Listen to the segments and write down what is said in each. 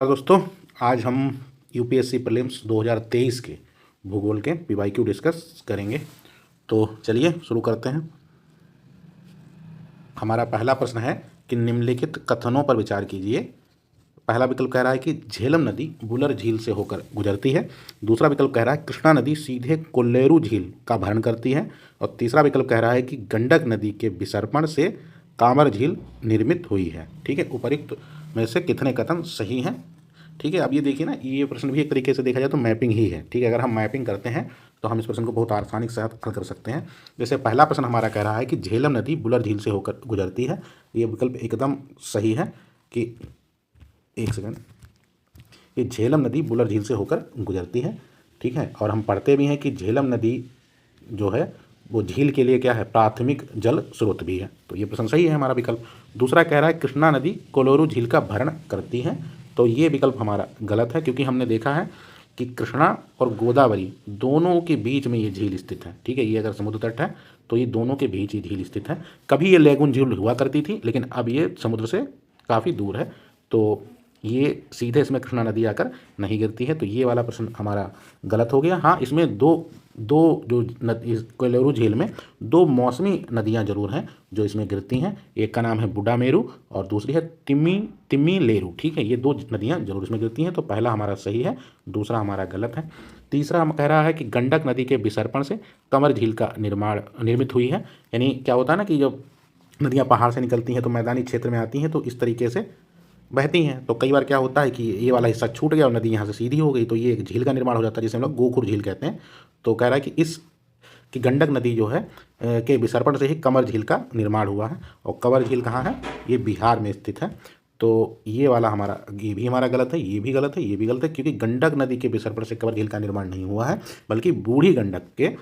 दोस्तों, आज हम यूपीएससी प्रीलिम्स 2023 के भूगोल के पीवाईक्यू डिस्कस करेंगे। तो चलिए शुरू करते हैं। हमारा पहला प्रश्न है कि निम्नलिखित कथनों पर विचार कीजिए। पहला विकल्प कह रहा है कि झेलम नदी बुलर झील से होकर गुजरती है। दूसरा विकल्प कह रहा है कृष्णा नदी सीधे कोल्लेरू झील का भरण करती है। और तीसरा विकल्प कह रहा है कि गंडक नदी के विसर्पण से कांवर झील निर्मित हुई है। ठीक है, उपरोक्त में से कितने कथन सही हैं? ठीक है, अब ये देखिए ना, ये प्रश्न भी एक तरीके से देखा जाए तो मैपिंग ही है। ठीक है, अगर हम मैपिंग करते हैं तो हम इस प्रश्न को बहुत आसानी के साथ हल कर सकते हैं। जैसे पहला प्रश्न हमारा कह रहा है कि झेलम नदी बुलर झील से होकर गुजरती है। ये विकल्प एकदम सही है कि एक सेकंड, ये झेलम नदी बुलर झील से होकर गुजरती है। ठीक है, और हम पढ़ते भी हैं कि झेलम नदी जो है वो झील के लिए क्या है, प्राथमिक जल स्रोत भी है। तो ये प्रश्न सही है हमारा विकल्प। दूसरा कह रहा है कृष्णा नदी कोलोरू झील का भरण करती है। तो ये विकल्प हमारा गलत है, क्योंकि हमने देखा है कि कृष्णा और गोदावरी दोनों के बीच में ये झील स्थित है। ठीक है, ये अगर समुद्र तट है तो ये दोनों के बीच ही झील स्थित है। कभी ये लेगुन झील हुआ करती थी, लेकिन अब ये समुद्र से काफ़ी दूर है, तो ये सीधे इसमें कृष्णा नदी आकर नहीं गिरती है। तो ये वाला प्रश्न हमारा गलत हो गया। हाँ, इसमें दो दो जो कोल्लेरू झील में दो मौसमी नदियाँ जरूर हैं जो इसमें गिरती हैं। एक का नाम है बुडामेरू और दूसरी है तिम्मी लेरू। ठीक है, ये दो नदियाँ जरूर इसमें गिरती हैं। तो पहला हमारा सही है, दूसरा हमारा गलत है। तीसरा हम कह रहा है कि गंडक नदी के विसर्पण से कंवर झील का निर्मित हुई है। यानी क्या होता है ना कि जब नदियाँ पहाड़ से निकलती हैं तो मैदानी क्षेत्र में आती हैं तो इस तरीके से बहती हैं। तो कई बार क्या होता है कि ये वाला हिस्सा छूट गया और नदी यहाँ से सीधी हो गई, तो ये एक झील का निर्माण हो जाता है जिसे हम लोग गोखुर झील कहते हैं। तो कह रहा है कि गंडक नदी जो है के विसर्पण से ही कंवर झील का निर्माण हुआ है। और कंवर झील कहाँ है? ये बिहार में स्थित है। तो ये वाला हमारा, ये भी हमारा गलत है, ये भी गलत है, ये भी गलत है, क्योंकि गंडक नदी के विसर्पण से कंवर झील का निर्माण नहीं हुआ है, बल्कि बूढ़ी गंडक के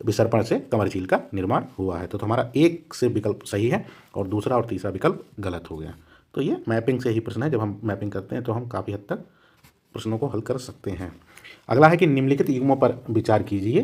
विसर्पण से कंवर झील का निर्माण हुआ है। तो हमारा एक से विकल्प सही है और दूसरा और तीसरा विकल्प गलत हो गया। तो ये मैपिंग से ही प्रश्न है। जब हम मैपिंग करते हैं तो हम काफ़ी हद तक प्रश्नों को हल कर सकते हैं। अगला है कि निम्नलिखित युग्मों पर विचार कीजिए।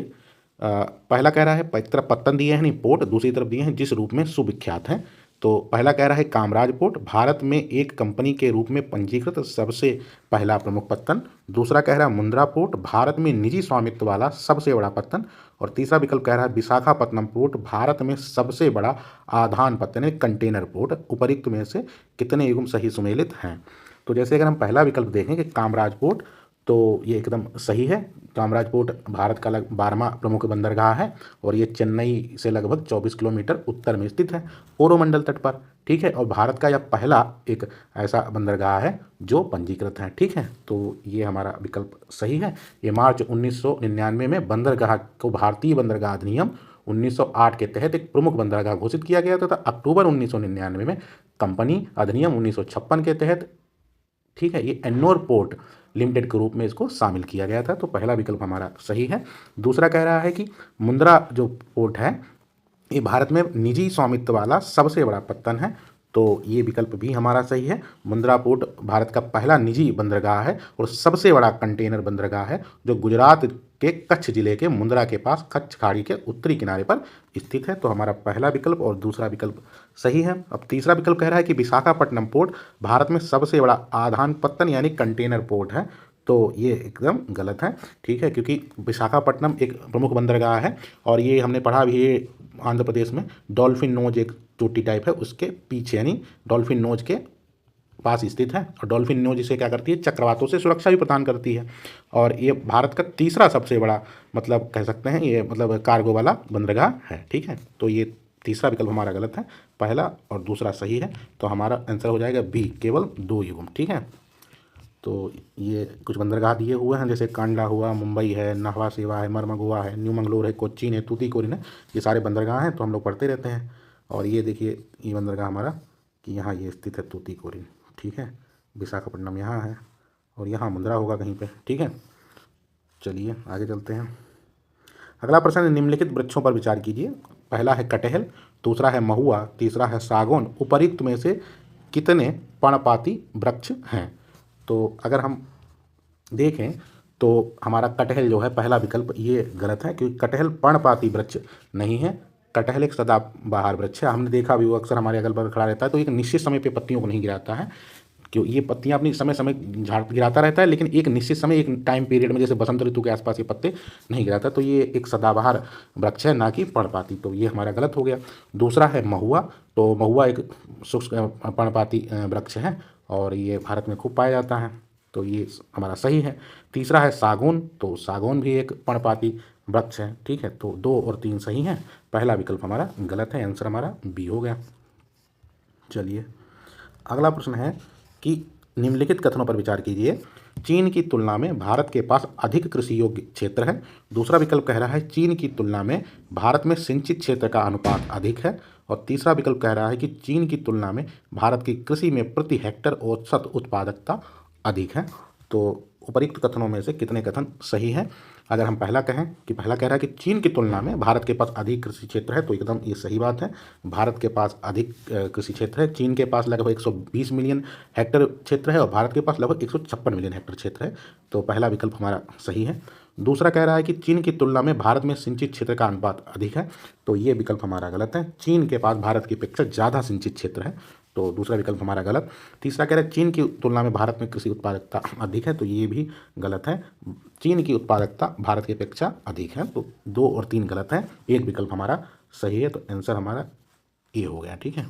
पहला कह रहा है, एक तरफ पत्तन दिए हैं नहीं पोर्ट, दूसरी तरफ दिए हैं जिस रूप में सुविख्यात हैं। तो पहला कह रहा है कामराज पोर्ट, भारत में एक कंपनी के रूप में पंजीकृत सबसे पहला प्रमुख पत्तन। दूसरा कह रहा है मुंद्रा पोर्ट, भारत में निजी स्वामित्व वाला सबसे बड़ा पत्तन। और तीसरा विकल्प कह रहा है विशाखापत्तनम पोर्ट, भारत में सबसे बड़ा आधान पत्तन है, कंटेनर पोर्ट। उपरोक्त में से कितने युग्म सही सुमेलित हैं? तो जैसे अगर हम पहला विकल्प देखें कि कामराज पोर्ट, तो ये एकदम सही है। कामराज पोर्ट भारत का 12वां प्रमुख बंदरगाह है और ये चेन्नई से लगभग 24 किलोमीटर उत्तर में स्थित है, कोरोमंडल तट पर। ठीक है, और भारत का यह पहला एक ऐसा बंदरगाह है जो पंजीकृत है। ठीक है, तो ये हमारा विकल्प सही है। ये मार्च 1999 में बंदरगाह को भारतीय बंदरगाह अधिनियम 1908 के तहत एक प्रमुख बंदरगाह घोषित किया गया था। अक्टूबर 1999 में कंपनी अधिनियम 1956 के तहत, ठीक है, ये एन्नोर पोर्ट लिमिटेड के रूप में इसको शामिल किया गया था। तो पहला विकल्प हमारा सही है। दूसरा कह रहा है कि मुंद्रा जो पोर्ट है ये भारत में निजी स्वामित्व वाला सबसे बड़ा पत्तन है। तो ये विकल्प भी हमारा सही है। मुंद्रा पोर्ट भारत का पहला निजी बंदरगाह है और सबसे बड़ा कंटेनर बंदरगाह है जो गुजरात के कच्छ जिले के मुंद्रा के पास कच्छ खाड़ी के उत्तरी किनारे पर स्थित है। तो हमारा पहला विकल्प और दूसरा विकल्प सही है। अब तीसरा विकल्प कह रहा है कि विशाखापट्टनम पोर्ट भारत में सबसे बड़ा आधान पत्तन यानी कंटेनर पोर्ट है। तो ये एकदम गलत है। ठीक है, क्योंकि विशाखापट्टनम एक प्रमुख बंदरगाह है और ये हमने पढ़ा भी, ये आंध्र प्रदेश में डॉल्फिन नोज एक चोटी टाइप है उसके पीछे, यानी डॉल्फिन नोज के पास स्थित है। और डॉल्फिन नोज इसे क्या करती है, चक्रवातों से सुरक्षा भी प्रदान करती है। और ये भारत का तीसरा सबसे बड़ा, मतलब कह सकते हैं ये, मतलब कार्गो वाला बंदरगाह है। ठीक है, तो ये तीसरा विकल्प हमारा गलत है, पहला और दूसरा सही है। तो हमारा आंसर हो जाएगा बी, केवल 2 युग्म। ठीक है, तो ये कुछ बंदरगाह दिए हुए हैं, जैसे कांडला हुआ, मुंबई है, नाहवा सेवा है, मरमगुआ है, न्यू मंगलोर है, कोच्चिन है, तूतीकोरिन है, ये सारे बंदरगाह हैं। तो हम लोग पढ़ते रहते हैं। और ये देखिए, ये बंदरगाह हमारा कि यहाँ ये स्थित है तूतीकोरिन। ठीक है, विशाखापट्टनम यहाँ है और यहाँ मुंद्रा होगा कहीं पे। ठीक है, चलिए आगे चलते हैं। अगला प्रश्न है, निम्नलिखित वृक्षों पर विचार कीजिए। पहला है कटहल, दूसरा है महुआ, तीसरा है सागौन। उपरोक्त में से कितने पर्णपाती वृक्ष हैं? तो अगर हम देखें तो हमारा कटहल जो है पहला विकल्प ये गलत है, क्योंकि कटहल पर्णपाती वृक्ष नहीं है। कटहल एक सदाबहार वृक्ष है। हमने देखा भी, वो अक्सर हमारे अगल बगल खड़ा रहता है, तो एक निश्चित समय पे पत्तियों को नहीं गिराता है। कि ये पत्तियां अपनी समय समय झाड़ गिराता रहता है, लेकिन एक निश्चित समय एक टाइम पीरियड में, जैसे बसंत ऋतु के आसपास ये पत्ते नहीं गिराता। तो ये एक सदाबहार वृक्ष है, ना कि पर्णपाती। तो ये हमारा गलत हो गया। दूसरा है महुआ। तो महुआ एक शुष्क पर्णपाती वृक्ष है और ये भारत में खूब पाया जाता है, तो ये हमारा सही है। तीसरा है सागौन। तो सागौन भी एक पर्णपाती वृक्ष है, ठीक है। तो 2 और 3 सही हैं, पहला विकल्प हमारा गलत है, आंसर हमारा बी हो गया। चलिए अगला प्रश्न है कि निम्नलिखित कथनों पर विचार कीजिए। चीन की तुलना में भारत के पास अधिक कृषि योग्य क्षेत्र है। दूसरा विकल्प कह रहा है चीन की तुलना में भारत में सिंचित क्षेत्र का अनुपात अधिक है। और तीसरा विकल्प कह रहा है कि चीन की तुलना में भारत की कृषि में प्रति हेक्टेयर औसत उत्पादकता अधिक है। तो उपरोक्त कथनों में से कितने कथन सही हैं? अगर हम पहला कहें कि पहला कह रहा है कि चीन की तुलना में भारत के पास अधिक कृषि क्षेत्र है, तो एकदम ये सही बात है। भारत के पास अधिक कृषि क्षेत्र है। चीन के पास लगभग 120 मिलियन हेक्टेयर क्षेत्र है और भारत के पास लगभग 156 मिलियन हेक्टेयर क्षेत्र है। तो पहला विकल्प हमारा सही है। दूसरा कह रहा है कि चीन की तुलना में भारत में सिंचित क्षेत्र का अनुपात अधिक है। तो ये विकल्प हमारा गलत है। चीन के पास भारत की अपेक्षा ज़्यादा सिंचित क्षेत्र है, तो दूसरा विकल्प हमारा गलत। तीसरा कह रहा है चीन की तुलना में भारत में कृषि उत्पादकता अधिक है, तो ये भी गलत है। चीन की उत्पादकता भारत की अपेक्षा अधिक है। तो 2 और 3 गलत है, एक विकल्प हमारा सही है। तो आंसर हमारा ए हो गया, ठीक है।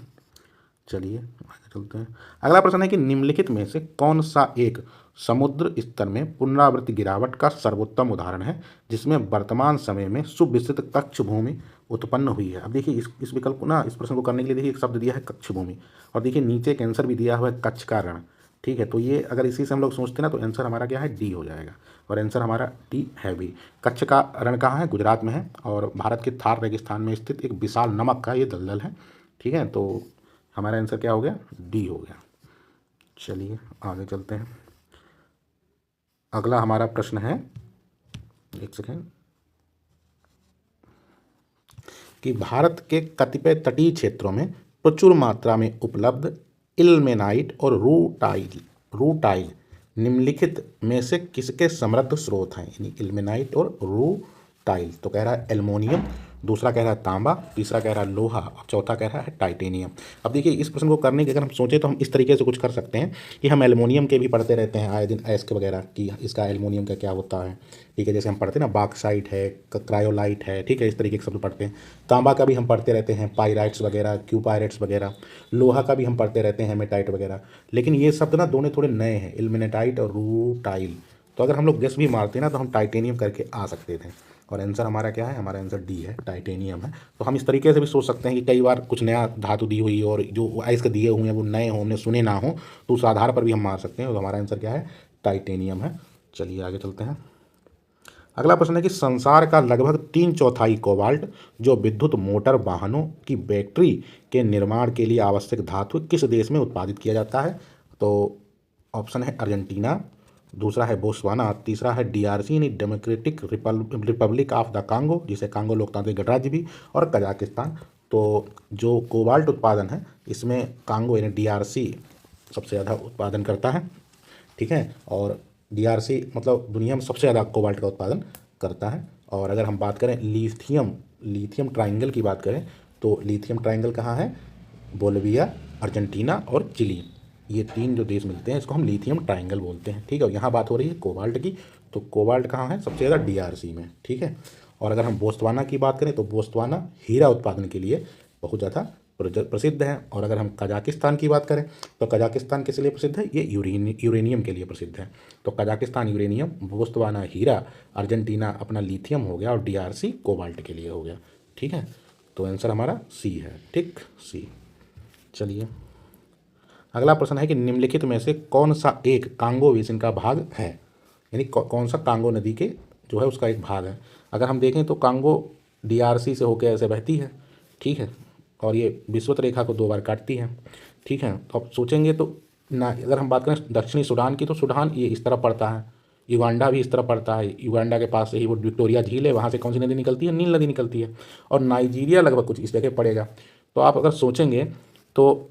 चलिए आगे चलते हैं। अगला प्रश्न है कि निम्नलिखित में से कौन सा एक समुद्र स्तर में पुनरावृत्ति गिरावट का सर्वोत्तम उदाहरण है जिसमें वर्तमान समय में सुविस्तृत कक्ष भूमि उत्पन्न हुई है। अब देखिए इस विकल्प को ना, इस प्रश्न को करने के लिए देखिए एक शब्द दिया है कक्ष भूमि, और देखिए नीचे एक आंसर भी दिया हुआ है कच्छ का रण, ठीक है। तो ये अगर इसी से हम लोग सोचते ना, तो आंसर हमारा क्या है, डी हो जाएगा। और आंसर हमारा डी है भी। कच्छ का रण कहाँ है? गुजरात में है और भारत के थार रेगिस्तान में स्थित एक विशाल नमक का ये दलदल है, ठीक है। तो हमारा आंसर क्या हो गया? डी हो गया। चलिए आगे चलते हैं। अगला हमारा प्रश्न है, एक सेकेंड, कि भारत के कतिपय तटीय क्षेत्रों में प्रचुर मात्रा में उपलब्ध इल्मेनाइट और रूटाइल निम्नलिखित में से किसके समृद्ध स्रोत हैं? यानी इल्मेनाइट और रूटाइल। तो कह रहा है एल्युमिनियम, दूसरा कह रहा है तांबा, तीसरा कह रहा है लोहा और चौथा कह रहा है टाइटेनियम। अब देखिए इस प्रश्न को करने के अगर हम सोचें तो हम इस तरीके से कुछ कर सकते हैं कि हम एल्युमिनियम के भी पढ़ते रहते हैं आए दिन एस्क वगैरह कि इसका एल्युमिनियम का क्या होता है, ठीक है। जैसे हम पढ़ते हैं ना बॉक्साइट है, क्रायोलाइट है, ठीक है, इस तरीके के शब्द पढ़ते हैं। तांबा का भी हम पढ़ते रहते हैं पायराइट्स वगैरह, क्यूपायराइट्स वगैरह। लोहा का भी हम पढ़ते रहते हैं हेमेटाइट वगैरह। लेकिन ये शब्द ना दोनों थोड़े नए हैं, इल्मेनाइट और रूटाइल। तो अगर हम लोग गेस भी मारते हैं ना तो हम टाइटेनियम करके आ सकते थे, और आंसर हमारा क्या है? हमारा आंसर डी है, टाइटेनियम है। तो हम इस तरीके से भी सोच सकते हैं कि कई बार कुछ नया धातु दी हुई और जो आइस के दिए हुए हैं वो नए हों, हमने सुने ना हो, तो उस आधार पर भी हम मार सकते हैं। तो हमारा आंसर क्या है? टाइटेनियम है। चलिए आगे चलते हैं। अगला प्रश्न है कि संसार का लगभग 3/4 कोबाल्ट जो विद्युत मोटर वाहनों की बैटरी के निर्माण के लिए आवश्यक धातु किस देश में उत्पादित किया जाता है? तो ऑप्शन है अर्जेंटीना, दूसरा है बोस्वाना, तीसरा है DRC यानी democratic Republic of the Congo, जिसे कांगो लोकतांत्रिक गणराज्य भी, और कजाकिस्तान। तो जो कोबाल्ट उत्पादन है इसमें कांगो यानी DRC सबसे ज़्यादा उत्पादन करता है, ठीक है। और DRC मतलब दुनिया में सबसे ज़्यादा कोबाल्ट का उत्पादन करता है। और अगर हम बात करें लिथियम ट्राइंगल की बात करें, तो लिथियम ट्राइंगल कहाँ है? बोलिविया, अर्जेंटीना और चिली, ये 3 जो देश मिलते हैं इसको हम लिथियम ट्राइंगल बोलते हैं, ठीक है। और यहाँ बात हो रही है कोबाल्ट की, तो कोबाल्ट कहाँ है? सबसे ज़्यादा DRC में, ठीक है। और अगर हम बोस्वाना की बात करें तो बोस्वाना हीरा उत्पादन के लिए बहुत ज़्यादा प्रसिद्ध है। और अगर हम कजाकिस्तान की बात करें तो कजाकिस्तान किस लिए प्रसिद्ध है? ये यूरेनियम के लिए प्रसिद्ध है। तो कजाकिस्तान यूरेनियम, बोस्वाना हीरा, अर्जेंटीना अपना लिथियम हो गया और DRC कोबाल्ट के लिए हो गया, ठीक है। तो आंसर हमारा सी है, ठीक, सी। चलिए अगला प्रश्न है कि निम्नलिखित में से कौन सा एक कांगो बेसिन का भाग है? यानी कौन सा कांगो नदी के जो है उसका एक भाग है। अगर हम देखें तो कांगो DRC से होकर ऐसे बहती है, ठीक है, और ये विषुवत रेखा को 2 बार काटती है, ठीक है। तो अब सोचेंगे तो ना, अगर हम बात करें दक्षिणी सूडान की तो सूडान ये इस तरफ पड़ता है, युगांडा भी इस तरफ पड़ता है, युगांडा के पास से ही वो विक्टोरिया झील है, वहाँ से कौन सी नदी निकलती है? नील नदी निकलती है। और नाइजीरिया लगभग कुछ इस जगह पड़ेगा। तो आप अगर सोचेंगे तो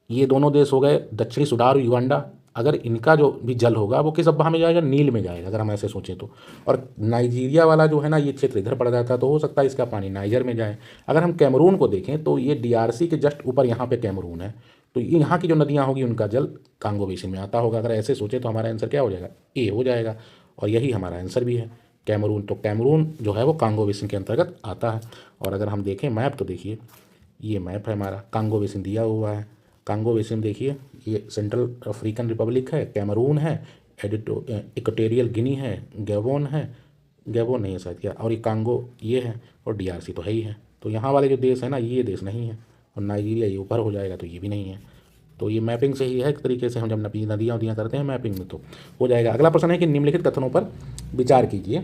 ये दोनों देश हो गए दक्षिणी सूडान और युगांडा, अगर इनका जो भी जल होगा वो किस अब्बा में जाएगा? नील में जाएगा, अगर हम ऐसे सोचें तो। और नाइजीरिया वाला जो है ना, ये क्षेत्र इधर पड़ जाता है, तो हो सकता है इसका पानी नाइजर में जाए। अगर हम कैमरून को देखें तो ये DRC के जस्ट ऊपर यहाँ पे कैमरून है, तो यहाँ की जो नदियाँ होगी उनका जल कांगो बेसिन में आता होगा। अगर ऐसे सोचे तो हमारा आंसर क्या हो जाएगा, ए हो जाएगा, और यही हमारा आंसर भी है कैमरून। तो कैमरून जो है वो कांगो बेसिन के अंतर्गत आता है। और अगर हम देखें मैप तो देखिए ये मैप है हमारा, कांगो बेसिन दिया हुआ है। कांगो बेसिन देखिए ये सेंट्रल अफ्रीकन रिपब्लिक है, कैमरून है, इक्वेटोरियल गिनी है, गैबोन है, गैबोन नहीं है शायद क्या, और ये कांगो ये है, और डीआरसी तो है ही है। तो यहाँ वाले जो देश है ना ये देश नहीं है, और नाइजीरिया ये ऊपर हो जाएगा तो ये भी नहीं है। तो ये मैपिंग से ही है एक तरीके से, हम जब नदियाँ उदियाँ करते हैं मैपिंग में तो हो जाएगा। अगला प्रश्न है कि निम्नलिखित कथनों पर विचार कीजिए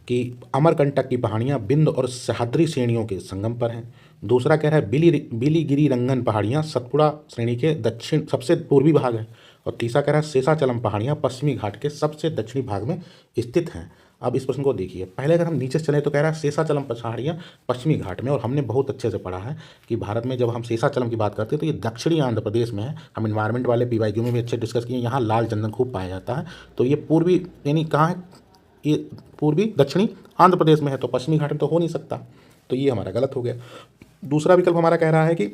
कि अमरकंटक की पहाड़ियाँ बिंद और सह्याद्री श्रेणियों के संगम पर हैं। दूसरा कह रहा है बिलीगिरी रंगन पहाड़ियाँ सतपुड़ा श्रेणी के दक्षिण सबसे पूर्वी भाग है। और तीसरा कह रहा है शेषाचलम पहाड़ियाँ पश्चिमी घाट के सबसे दक्षिणी भाग में स्थित हैं। अब इस प्रश्न को देखिए, पहले अगर हम नीचे से चले तो कह रहा है शेषाचलम पहाड़ियाँ पश्चिमी घाट में, और हमने बहुत अच्छे से पढ़ा है कि भारत में जब हम शेषाचलम की बात करते हैं तो ये दक्षिणी आंध्र प्रदेश में है। हम इन्वायरमेंट वाले PYQ में भी अच्छे डिस्कस किए, यहाँ लाल चंदन खूब पाया जाता है। तो ये पूर्वी यानी कहाँ है, ये पूर्वी दक्षिणी आंध्र प्रदेश में है, तो पश्चिमी घाट में तो हो नहीं सकता, तो ये हमारा गलत हो गया। दूसरा विकल्प हमारा कह रहा है कि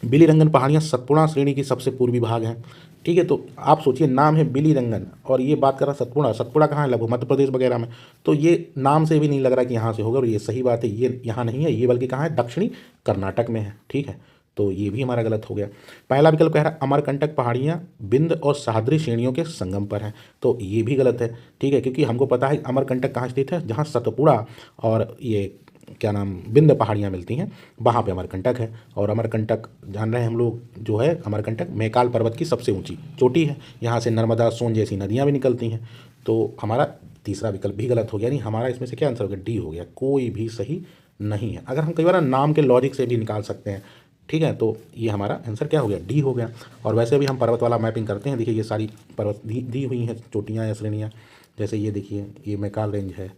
बिलीरंगन पहाड़ियाँ सतपुड़ा श्रेणी की सबसे पूर्वी भाग हैं। ठीक है, तो आप सोचिए नाम है बिलीरंगन और ये बात कर रहा सतपुड़ा, सतपुड़ा कहाँ है, लगभग मध्य प्रदेश वगैरह में, तो ये नाम से भी नहीं लग रहा कि यहाँ से होगा, और ये सही बात है, ये यहाँ नहीं है, ये बल्कि कहाँ है, दक्षिणी कर्नाटक में है। ठीक है, तो ये भी हमारा गलत हो गया। पहला विकल्प कह रहा है अमरकंटक पहाड़ियाँ बिंद और सह्याद्री श्रेणियों के संगम पर हैं, तो ये भी गलत है। ठीक है, क्योंकि हमको पता है अमरकंटक कहाँ स्थित है, जहाँ सतपुड़ा और ये क्या नाम बिंद पहाड़ियाँ मिलती हैं वहाँ पे अमरकंटक है। और अमरकंटक जान रहे हैं हम लोग जो है, अमरकंटक मैकाल पर्वत की सबसे ऊंची चोटी है, यहाँ से नर्मदा सोन जैसी नदियाँ भी निकलती हैं। तो हमारा तीसरा विकल्प भी गलत हो गया, यानी हमारा इसमें से क्या आंसर हो गया, डी हो गया, कोई भी सही नहीं है। अगर हम कई बार नाम के लॉजिक से भी निकाल सकते हैं। ठीक है, तो ये हमारा आंसर क्या हो गया, डी हो गया। और वैसे भी हम पर्वत वाला मैपिंग करते हैं, देखिए ये सारी पर्वत दी हुई हैं चोटियाँ या श्रेणियाँ, जैसे ये देखिए ये मैकाल रेंज है।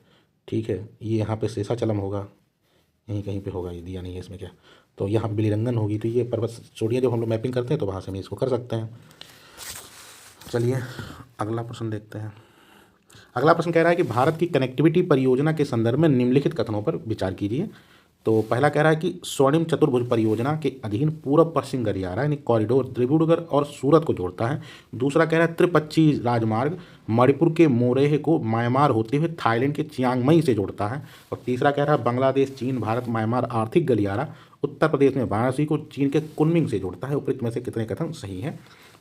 ठीक है, ये यहाँ पे शेषाचलम होगा, यहीं कहीं पे होगा, ये दिया नहीं है इसमें क्या, तो यहाँ पे बिलीरंगन होगी, तो ये पर्वत चोटियाँ जब हम लोग मैपिंग करते हैं तो वहाँ से हम इसको कर सकते हैं। चलिए अगला प्रश्न देखते हैं। अगला प्रश्न कह रहा है कि भारत की कनेक्टिविटी परियोजना के संदर्भ में निम्नलिखित कथनों पर विचार कीजिए। तो पहला कह रहा है कि स्वर्णिम चतुर्भुज परियोजना के अधीन पूर्व पश्चिम गलियारा यानी कॉरिडोर डिब्रूगढ़ और सूरत को जोड़ता है। दूसरा कह रहा है त्रिपक्षी राजमार्ग मणिपुर के मोरेह को म्यांमार होते हुए थाईलैंड के चियांग माई से जोड़ता है। और तीसरा कह रहा है बांग्लादेश चीन भारत म्यांमार आर्थिक गलियारा उत्तर प्रदेश में वाराणसी को चीन के कुनमिंग से जोड़ता है। उपरोक्त में से कितने कथन सही हैं।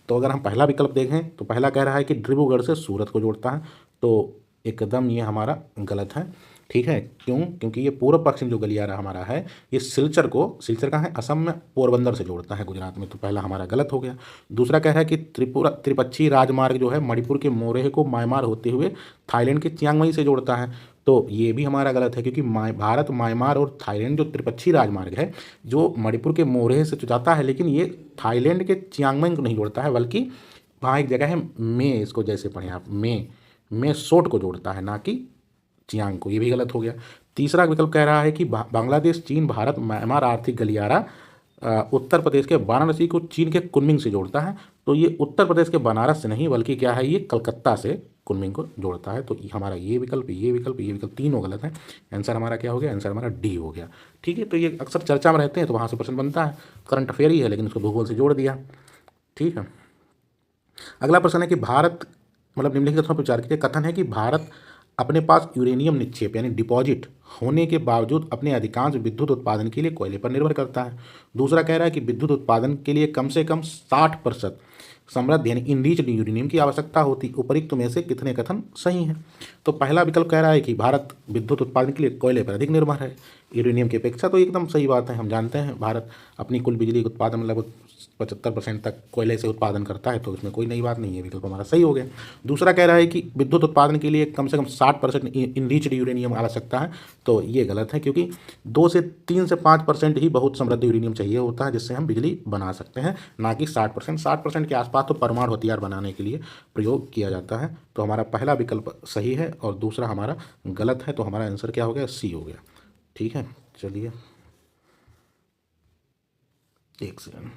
तो अगर हम पहला विकल्प देखें तो पहला कह रहा है कि डिब्रूगढ़ से सूरत को जोड़ता है, तो एकदम ये हमारा गलत है। ठीक है, क्यों, क्योंकि ये पूर्व पश्चिम जो गलियारा हमारा है ये सिलचर कहाँ है, असम में पोरबंदर से जोड़ता है गुजरात में, तो पहला हमारा गलत हो गया। दूसरा कह रहा है कि त्रिपक्षी राजमार्ग जो है मणिपुर के मोरेह को म्यांमार होते हुए थाईलैंड के चियांग माई से जोड़ता है, तो ये भी हमारा गलत है, क्योंकि भारत म्यांमार और थाईलैंड जो त्रिपक्षी राजमार्ग है जो मणिपुर के मोरेह से जाता है, लेकिन ये थाईलैंड के चियांग माई को नहीं जोड़ता है, बल्कि वहाँ एक जगह है मे, इसको जैसे पढ़ें आप मे सोट को जोड़ता है, ना कि चियांग को, ये भी गलत हो गया। तीसरा विकल्प कह रहा है कि बांग्लादेश चीन भारत म्यांमार आर्थिक गलियारा उत्तर प्रदेश के वाराणसी को चीन के कुनमिंग से जोड़ता है, तो ये उत्तर प्रदेश के बनारस से नहीं बल्कि क्या है, ये कलकत्ता से कुनमिंग को जोड़ता है। तो हमारा ये विकल्प तीनों गलत है। आंसर हमारा क्या हो गया, आंसर हमारा डी हो गया। ठीक है, तो ये अक्सर चर्चा में रहते हैं तो वहाँ से प्रश्न बनता है, करंट अफेयर ही है लेकिन उसको भूगोल से जोड़ दिया। ठीक है, अगला प्रश्न है कि भारत मतलब निम्नलिखित कथनों पर विचार कीजिए। कथन है कि भारत अपने पास यूरेनियम निक्षेप यानी डिपॉजिट होने के बावजूद अपने अधिकांश विद्युत उत्पादन के लिए कोयले पर निर्भर करता है। दूसरा कह रहा है कि विद्युत उत्पादन के लिए कम से कम 60% समृद्ध यानी इनरिच्ड यूरेनियम की आवश्यकता होती। उपरोक्त में से कितने कथन सही हैं। तो पहला विकल्प कह रहा है कि भारत विद्युत उत्पादन के लिए कोयले पर अधिक निर्भर है यूरेनियम की अपेक्षा, तो एकदम सही बात है। हम जानते हैं भारत अपनी कुल बिजली के उत्पादन में लगभग 75% तक कोयले से उत्पादन करता है, तो इसमें कोई नई बात नहीं है, विकल्प हमारा सही हो गया। दूसरा कह रहा है कि विद्युत उत्पादन के लिए कम से कम 60% इनरिच्ड यूरेनियम आवश्यकता है, तो ये गलत है, क्योंकि 2 से 3 से 5% ही बहुत समृद्ध यूरेनियम चाहिए होता है जिससे हम बिजली बना सकते हैं, ना कि 60%। 60% के आसपास तो परमाणु हथियार बनाने के लिए प्रयोग किया जाता है। तो हमारा पहला विकल्प सही है और दूसरा हमारा गलत है, तो हमारा आंसर क्या हो गया, सी हो गया। ठीक है, चलिए एक सेकंड।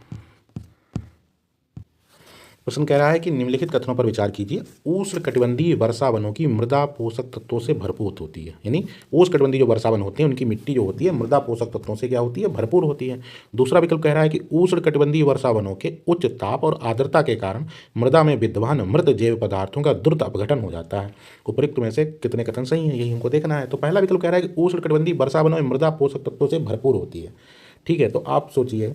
प्रश्न कह रहा है कि निम्नलिखित कथनों पर विचार कीजिए। उष्णकटिबंधीय वर्षा वनों की मृदा पोषक तत्वों से भरपूर होती है, यानी उष्णकटिबंधीय जो वर्षा वन होते हैं उनकी मिट्टी जो होती है मृदा पोषक तत्वों से क्या होती है, भरपूर होती है। दूसरा विकल्प कह रहा है कि उष्णकटिबंधीय वर्षा वनों के उच्च ताप और आर्द्रता के कारण मृदा में विद्यमान मृत जैव पदार्थों का द्रुत अपघटन हो जाता है। उपयुक्त में से कितने कथन सही है, यही हमको देखना है। तो पहला विकल्प कह रहा है कि उष्णकटिबंधीय वर्षा वनों में मृदा पोषक तत्वों से भरपूर होती है। ठीक है, तो आप सोचिए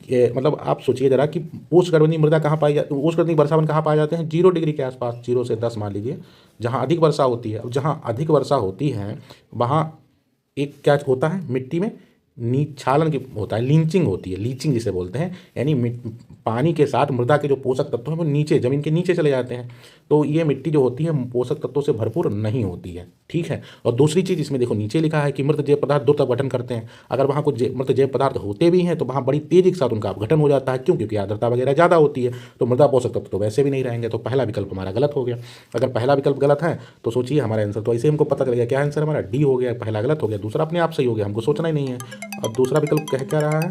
मतलब आप सोचिए जरा कि उष्णकटिबंधीय मृदा कहाँ पाई जाती, उष्णकटिबंधीय वर्षावन कहाँ पाए जाते हैं, 0 डिग्री के आसपास, 0 से 10 मान लीजिए, जहाँ अधिक वर्षा होती है। अब जहाँ अधिक वर्षा होती है वहाँ एक क्या होता है, मिट्टी में निक्षालन की होता है, लीचिंग होती है, लीचिंग जिसे बोलते हैं, यानी पानी के साथ मृदा के जो पोषक तत्व हैं वो नीचे जमीन के नीचे चले जाते हैं। तो ये मिट्टी जो होती है पोषक तत्वों से भरपूर नहीं होती है। ठीक है, और दूसरी चीज़ इसमें देखो नीचे लिखा है कि मृत जैव पदार्थ द्रुत अपघटन करते हैं। अगर वहाँ कुछ मृत जैव पदार्थ होते भी हैं तो वहाँ बड़ी तेजी के साथ उनका अपघटन हो जाता है। क्यों? क्योंकि आर्द्रता वगैरह ज़्यादा होती है, तो मृदा पोषक तत्व तो वैसे भी नहीं रहेंगे। तो पहला विकल्प हमारा गलत हो गया। अगर पहला विकल्प गलत है तो सोचिए हमारा आंसर तो ऐसे हमको पता चल गया, क्या आंसर हमारा डी हो गया, पहला गलत हो गया, दूसरा अपने आप सही हो गया, हमको सोचना ही नहीं है। अब दूसरा विकल्प कह क्या रहा है,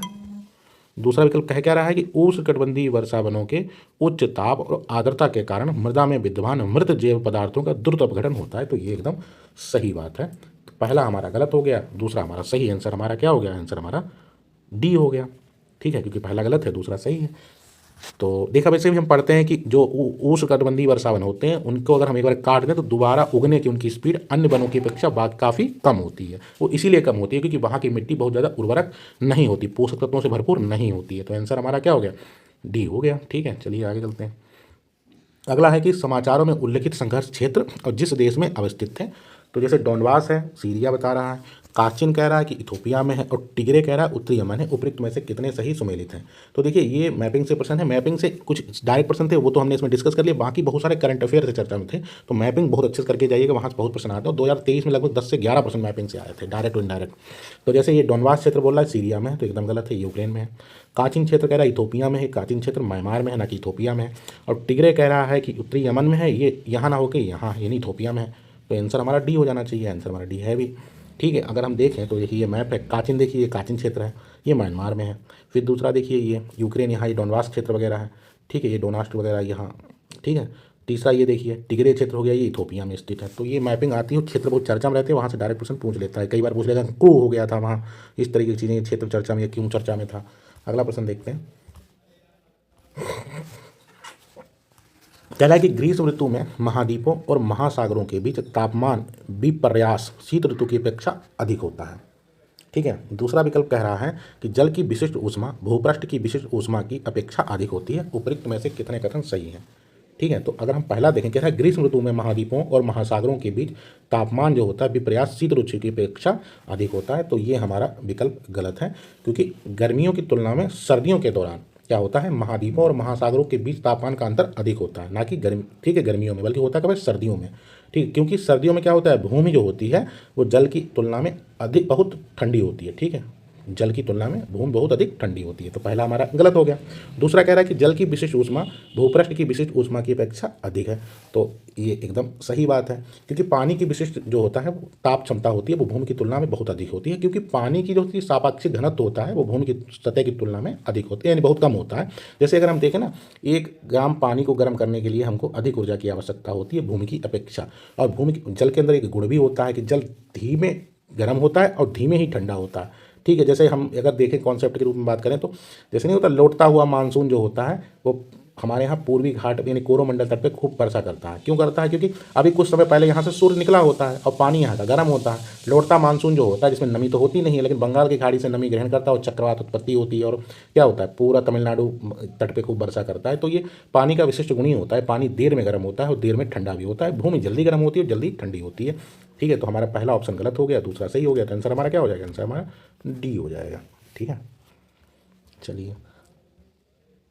दूसरा विकल्प कह क्या रहा है कि उष्णकटिबंधीय वर्षा वनों के उच्च ताप और आर्द्रता के कारण मृदा में विद्यमान मृत जैव पदार्थों का द्रुत अपघटन होता है। तो ये एकदम सही बात है। तो पहला हमारा गलत हो गया, दूसरा हमारा सही। आंसर हमारा क्या हो गया, आंसर हमारा डी हो गया। ठीक है, क्योंकि पहला गलत है दूसरा सही है। तो देखा वैसे भी हम पढ़ते हैं कि जो उष्णकटिबंधीय वर्षावन होते हैं उनको अगर हम एक बार काट दें तो दोबारा उगने की उनकी स्पीड अन्य वनों की अपेक्षा काफ़ी कम होती है। वो इसीलिए कम होती है क्योंकि वहाँ की मिट्टी बहुत ज़्यादा उर्वरक नहीं होती, पोषक तत्वों से भरपूर नहीं होती है। तो आंसर हमारा क्या हो गया, डी हो गया। ठीक है, चलिए आगे चलते हैं। अगला है कि समाचारों में उल्लिखित संघर्ष क्षेत्र और जिस देश में अवस्थित है। तो जैसे डोनबास है, सीरिया बता रहा है, काचिन कह रहा है कि इथोपिया में है, और टिग्रे कह रहा है उत्तरी यमन है। उपयुक्त में से कितने सही सुमेलित हैं। तो देखिए ये मैपिंग से प्रश्न है, मैपिंग से कुछ डायरेक्ट प्रश्न थे वो तो हमने इसमें डिस्कस कर लिया, बाकी बहुत सारे करंट अफेयर से चर्चा में थे। तो मैपिंग बहुत अच्छे से करके जाइएगा, वहाँ से बहुत प्रश्न आते हैं। 2023 में लगभग 10 से 11 प्रश्न मैपिंग से आए थे, डायरेक्ट और इनडायरेक्ट। तो जैसे ये डोनबास क्षेत्र बोल रहा है सीरिया में है, तो एकदम गलत है, यूक्रेन में है। काचिन क्षेत्र कह रहा है इथोपिया में है, काचिन क्षेत्र म्यांमार में है, ना कि इथोपिया में है। और टिग्रे कह रहा है कि उत्तरी यमन में है, ये यहाँ ना होकर यहाँ यानी इथोपिया में है। तो आंसर हमारा डी हो जाना चाहिए, आंसर हमारा डी है भी। ठीक है, अगर हम देखें तो देखिए ये मैप है, काचिन देखिए ये काचिन क्षेत्र है, ये म्यांमार में है। फिर दूसरा देखिए ये यूक्रेन, यहाँ ये डोनबास क्षेत्र वगैरह है। ठीक है, ये डोनास्ट वगैरह यहाँ। ठीक है, तीसरा ये देखिए टिग्रे क्षेत्र हो गया, ये इथोपिया में स्थित है। तो ये मैपिंग आती है, क्षेत्र बहुत चर्चा में रहते हैं, वहाँ से डायरेक्ट क्वेश्चन पूछ लेता है। कई बार पूछ लेगा क्रू हो गया था वहाँ, इस तरीके की चीज़ें, क्षेत्र चर्चा में क्यों चर्चा में था। अगला प्रश्न देखते हैं। कह रहा है कि ग्रीष्म ऋतु में महाद्वीपों और महासागरों के बीच तापमान विपर्यास शीत ऋतु की अपेक्षा अधिक होता है। ठीक है, दूसरा विकल्प कह रहा है कि जल की विशिष्ट ऊष्मा भूपृष्ठ की विशिष्ट ऊष्मा की अपेक्षा अधिक होती है। उपयुक्त में से कितने कथन सही हैं। ठीक है, तो अगर हम पहला देखें, कह रहा है ग्रीष्म ऋतु में महाद्वीपों और महासागरों के बीच तापमान जो होता है विपर्यास शीत ऋतु की अपेक्षा अधिक होता है। तो ये हमारा विकल्प गलत है, क्योंकि गर्मियों की तुलना में सर्दियों के दौरान क्या होता है, महाद्वीपों और महासागरों के बीच तापमान का अंतर अधिक होता है, ना कि गर्मी, ठीक है, गर्मियों में, बल्कि होता है कभी सर्दियों में। ठीक, क्योंकि सर्दियों में क्या होता है, भूमि जो होती है वो जल की तुलना में अधिक बहुत ठंडी होती है। ठीक है, जल की तुलना में भूमि बहुत अधिक ठंडी होती है। तो पहला हमारा गलत हो गया। दूसरा कह रहा है कि जल की विशिष्ट ऊष्मा भूपृष्ठ की विशिष्ट ऊष्मा की अपेक्षा अधिक है। तो ये एकदम सही बात है, क्योंकि पानी की विशिष्ट जो होता है वो ताप क्षमता होती है वो भूमि की तुलना में बहुत अधिक होती है, क्योंकि पानी की जो सापेक्षिक घनत्व होता है वो भूमि की सतह की तुलना में अधिक होती है, यानी बहुत कम होता है। जैसे अगर हम देखें ना, 1 ग्राम पानी को गर्म करने के लिए हमको अधिक ऊर्जा की आवश्यकता होती है भूमि की अपेक्षा। और भूमि जल के अंदर एक गुण भी होता है कि जल धीमे गर्म होता है और धीमे ही ठंडा होता है। ठीक है, जैसे हम अगर देखें कॉन्सेप्ट के रूप में बात करें तो जैसे नहीं होता, लौटता हुआ मानसून जो होता है वो हमारे यहाँ पूर्वी घाट यानी कोरोमंडल तट पे खूब वर्षा करता है। क्यों करता है, क्योंकि अभी कुछ समय पहले यहाँ से सूर्य निकला होता है और पानी यहाँ का गर्म होता है। लौटता मानसून जो होता है जिसमें नमी तो होती नहीं है, लेकिन बंगाल की खाड़ी से नमी ग्रहण करता है और चक्रवात उत्पत्ति होती है, और क्या होता है पूरा तमिलनाडु तट पे खूब वर्षा करता है। तो ये पानी का विशिष्ट गुण ही होता है, पानी देर में गर्म होता है और देर में ठंडा भी होता है। भूमि जल्दी गर्म होती है और जल्दी ठंडी होती है। ठीक है, तो हमारा पहला ऑप्शन गलत हो गया, दूसरा सही हो गया। तो आंसर हमारा क्या हो जाएगा, आंसर हमारा डी हो जाएगा। ठीक है, चलिए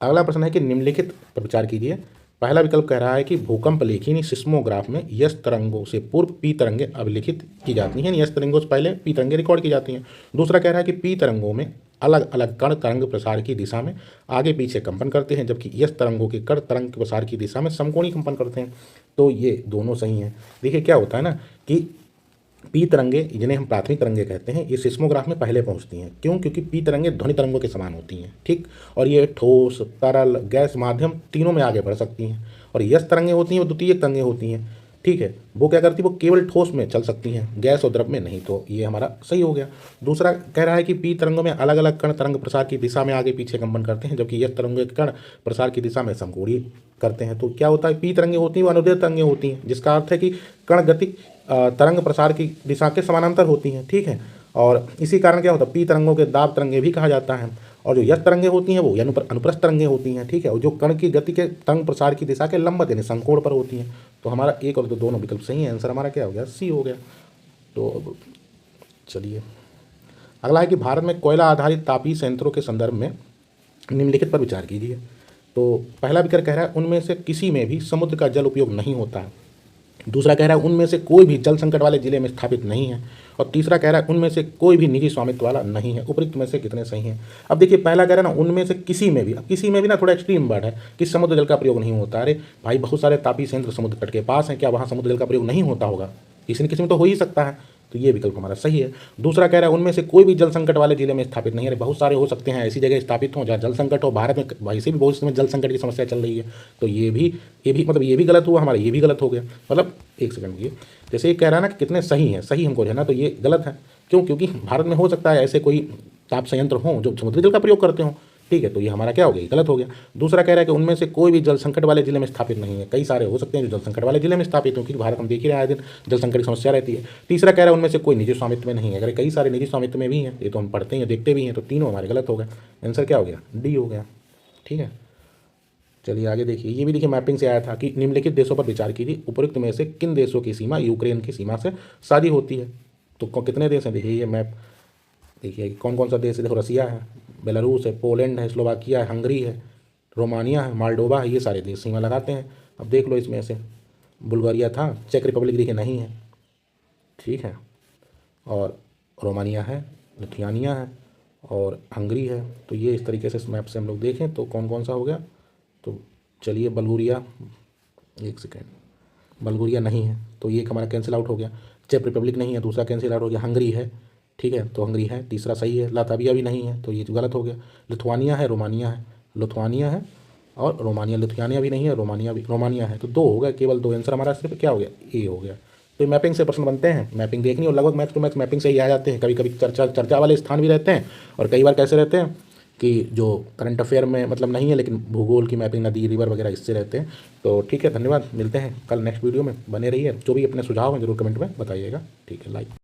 अगला प्रश्न है कि निम्नलिखित पर विचार कीजिए। पहला विकल्प कह रहा है कि भूकंप लेखनी सिस्मोग्राफ में यस तरंगों से पूर्व पी तरंगें अभिलिखित की जाती हैं, यस तरंगों से पहले पी तरंगें रिकॉर्ड की जाती हैं। दूसरा कह रहा है कि पी तरंगों में अलग अलग कण तरंग प्रसार की दिशा में आगे पीछे कंपन करते हैं, जबकि यस तरंगों के कण तरंग प्रसार की दिशा में समकोणीय कंपन करते हैं। तो ये दोनों सही हैं। देखिए क्या होता है ना कि पी तरंगे, जिन्हें हम प्राथमिक तरंगे कहते हैं, ये सिस्मोग्राफ में पहले पहुंचती हैं। क्यों? क्योंकि पी तरंगे ध्वनि तरंगों के समान होती हैं, ठीक। और ये ठोस, तरल, गैस, माध्यम तीनों में आगे बढ़ सकती हैं। और यस तरंगे होती हैं वो द्वितीयक तरंगे होती हैं, ठीक है। वो क्या करती है, वो केवल ठोस में चल सकती हैं, गैस और द्रव में नहीं। तो ये हमारा सही हो गया। दूसरा कह रहा है कि पी तरंगों में अलग अलग कण तरंग प्रसार की दिशा में आगे पीछे कंपन करते हैं, जबकि यस तरंगों के कण प्रसार की दिशा में समकोणीय करते हैं। तो क्या होता है, पी तरंगे होती हैं वो अनुदैर्ध्य तरंगे होती हैं, जिसका अर्थ है कि कण गति तरंग प्रसार की दिशा के समानांतर होती हैं, ठीक है। और इसी कारण क्या होता है, पी तरंगों के दाब तरंगे भी कहा जाता है। और जो यस तरंगे होती हैं वो अनुप्रस्थ तरंगे होती हैं, ठीक है। और जो कण की गति के तरंग प्रसार की दिशा के लंबवत यानी समकोण पर होती हैं। तो हमारा एक और दोनों विकल्प सही है। आंसर हमारा क्या हो गया, सी हो गया। तो अब चलिए अगला है कि भारत में कोयला आधारित तापीय संयंत्रों के संदर्भ में निम्नलिखित पर विचार कीजिए। तो पहला विकल्प कह रहा है उनमें से किसी में भी समुद्र का जल उपयोग नहीं होता है। दूसरा कह रहा है उनमें से कोई भी जल संकट वाले जिले में स्थापित नहीं है। और तीसरा कह रहा है उनमें से कोई भी निजी स्वामित्व वाला नहीं है। उपयुक्त में से कितने सही हैं? अब देखिए पहला कह रहा है ना उनमें से किसी में भी, अब किसी में भी ना थोड़ा एक्सट्रीम वर्ड है कि समुद्र जल का प्रयोग नहीं होता। अरे भाई बहुत सारे तापीय संयंत्र समुद्र तट के पास हैं, क्या वहाँ समुद्र जल का प्रयोग नहीं होता होगा? किसी न किसी में तो हो ही सकता है। तो ये विकल्प हमारा सही है। दूसरा कह रहा है उनमें से कोई भी जल संकट वाले जिले में स्थापित नहीं है। बहुत सारे हो सकते हैं ऐसी जगह स्थापित हों जहाँ जल संकट हो। भारत में वैसे भी बहुत समय जल संकट की समस्या चल रही है। तो ये भी मतलब ये भी गलत हुआ हमारा, ये भी गलत हो गया। मतलब एक सेकंड ये जैसे ये कह रहा है ना कि कितने सही हैं, सही हमको है ना, तो ये गलत है। क्यों? क्योंकि भारत में हो सकता है ऐसे कोई ताप संयंत्र हों जो समुद्री जल का प्रयोग करते हों, ठीक है। तो ये हमारा क्या हो गया, गलत हो गया। दूसरा कह रहा है कि उनमें से कोई भी जल संकट वाले जिले में स्थापित नहीं है। कई सारे हो सकते हैं जो जल संकट वाले जिले में स्थापित हो, क्योंकि भारत हम देख ही रहे हैं आए दिन जल संकट की समस्या रहती है। तीसरा कह रहा है उनमें से कोई निजी स्वामित्व में नहीं है। अगर कई सारे निजी स्वामित्व में भी हैं, ये तो हम पढ़ते हैं देखते भी हैं। तो तीनों हमारे गलत हो गए। आंसर क्या हो गया, डी हो गया, ठीक है। चलिए आगे देखिए, ये भी देखिए मैपिंग से आया था कि निम्नलिखित देशों पर विचार कीजिए, उपयुक्त में से किन देशों की सीमा यूक्रेन की सीमा से साझी होती है। तो कितने देश हैं, देखिए ये मैप देखिए कौन कौन सा देश है। देखो रसिया है, बेलारूस है, पोलैंड है, स्लोवाकिया है, हंगरी है, रोमानिया है, मालडोवा है, ये सारे देश सीमा लगाते हैं। अब देख लो इसमें से बुल्गारिया था, चेक रिपब्लिक देखिए नहीं है, ठीक है। और रोमानिया है, लिथुआनिया है और हंगरी है। तो ये इस तरीके से इस मैप से हम लोग देखें तो कौन कौन सा हो गया। तो चलिए बल्गोरिया, एक सेकेंड, बल्गोरिया नहीं है तो ये हमारा कैंसिल आउट हो गया। चेक रिपब्लिक नहीं है, दूसरा कैंसिल आउट हो गया। हंगरी है, ठीक है, तो हंगरी है, तीसरा सही है। लातविया भी नहीं है तो ये गलत हो गया। लिथुआनिया है, रोमानिया है, लिथुआनिया है और रोमानिया। लिथुआनिया भी नहीं है, रोमानिया है। तो दो हो गए, केवल दो। आंसर हमारा सिर्फ क्या हो गया, ए हो गया। तो मैपिंग से प्रश्न बनते हैं, मैपिंग देखनी और लगभग मैच टू मैच मैपिंग से ही आ जाते हैं। कभी कभी चर्चा वाले स्थान भी रहते हैं और कई बार कैसे रहते हैं कि जो करंट अफेयर में मतलब नहीं है लेकिन भूगोल की मैपिंग, नदी रिवर वगैरह इससे रहते हैं। तो ठीक है, धन्यवाद, मिलते हैं कल नेक्स्ट वीडियो में। बने रहिए, जो भी अपने सुझाव हैं जरूर कमेंट में बताइएगा। ठीक है, लाइक।